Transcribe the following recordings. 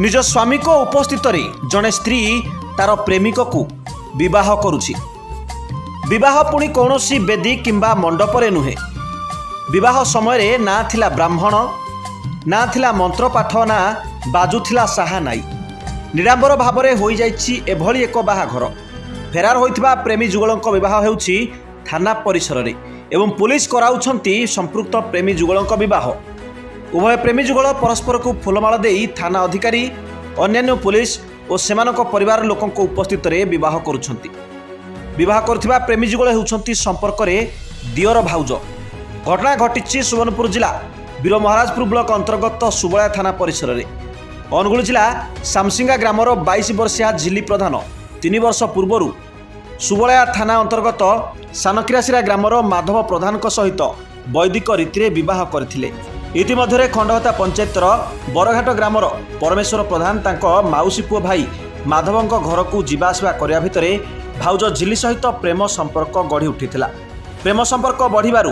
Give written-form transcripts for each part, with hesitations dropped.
निज स्वामी को उपस्थित जड़े स्त्री तार प्रेमिक को विवाह करुछि। विवाह पुणी कौन बेदी किंबा मंडपरे नुहे। विवाह समय ना थिला ब्राह्मण, ना थिला मंत्रपाठ, ना बाजुथिला साहा नाई। निरांबर भावरे होई जाइछि एभली एक बाहाघर। फेरार होइथिबा प्रेमी जुगलंक विवाह हेउछि थाना परिसर रे एवं पुलिस कराउछंती संपृक्त प्रेमी जुगलंक विवाह। उभय प्रेमी जुगल परस्पर को फूलमाला देई थाना अधिकारी, अन्यान्य पुलिस और सेमानक परिवार लोकंक उपस्थित रे विवाह करुछंती। विवाह करथिबा प्रेमी जुगल हेउछंती संपर्क रे दियर भाउज। घटना घटिछि सुवर्णपुर जिला वीर महाराजपुर ब्लॉक अंतर्गत सुबळा थाना परिसर रे। अनुगुल जिला सामसिंगा ग्रामर 22 वर्षीय झिली प्रधान 3 वर्ष पूर्व सुबळा थाना अंतर्गत सानकिरासिरा ग्रामर माधव प्रधान सहित वैदिक रीति विवाह करथिले। इतिमध्य खंडहता पंचायतर बरघाट ग्रामर परमेश्वर प्रधान तांको माउसी पुओ भाई माधवंक घर को जीवासवा करिया भितरे भाउज झिली सहित प्रेम संपर्क गढ़ी उठिथिला। प्रेम संपर्क बढ़िबारु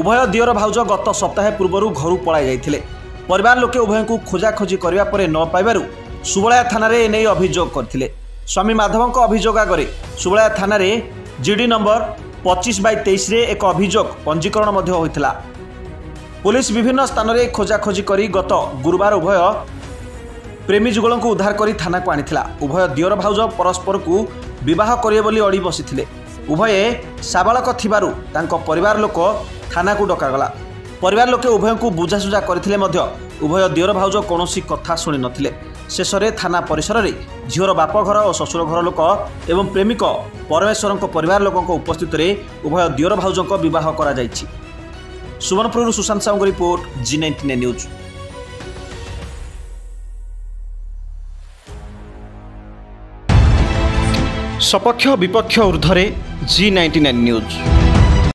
उभय दियर भाउज गत सप्ताह पूर्व घर पलाई जाइथिले। परिवार लोके उभय को खोजाखोजी करिया परे न पाइबारु सुबळा थाना रे एने अभियोग करथिले। स्वामी माधवंक अभियोग आगरे सुबळा थाना रे जीडी नंबर 25/23 रे एक अभियोग पंजीकरण मध्य होइथिला। पुलिस विभिन्न स्थान रे खोजाखोजी करी गत गुरुवार उभय प्रेमी जुगल को उद्धार करी थाना को आनिथिला। उभय दियर भाउज परस्पर को विवाह करिए बोली अड़ी बसिथिले। उभय साबालक थिबारु तांको परिवार लोक थाना को डकागला। परिवार लोके उभय को बुझासुझा करथिले मध्य उभय दियर भाउज कौनसी कथा शुणी नथिले। शेष में थाना परिसर रे झीवर बाप घर और शशुर घर लोक एवं प्रेमिक परमेश्वर परिवार लोक उपस्थित रे उभय दियर भाउज विवाह करा जाइछि। Subarnapur Sushant Sahu report G99 news. सपक्ष विपक्ष ऊर्ध्वे G99 न्यूज।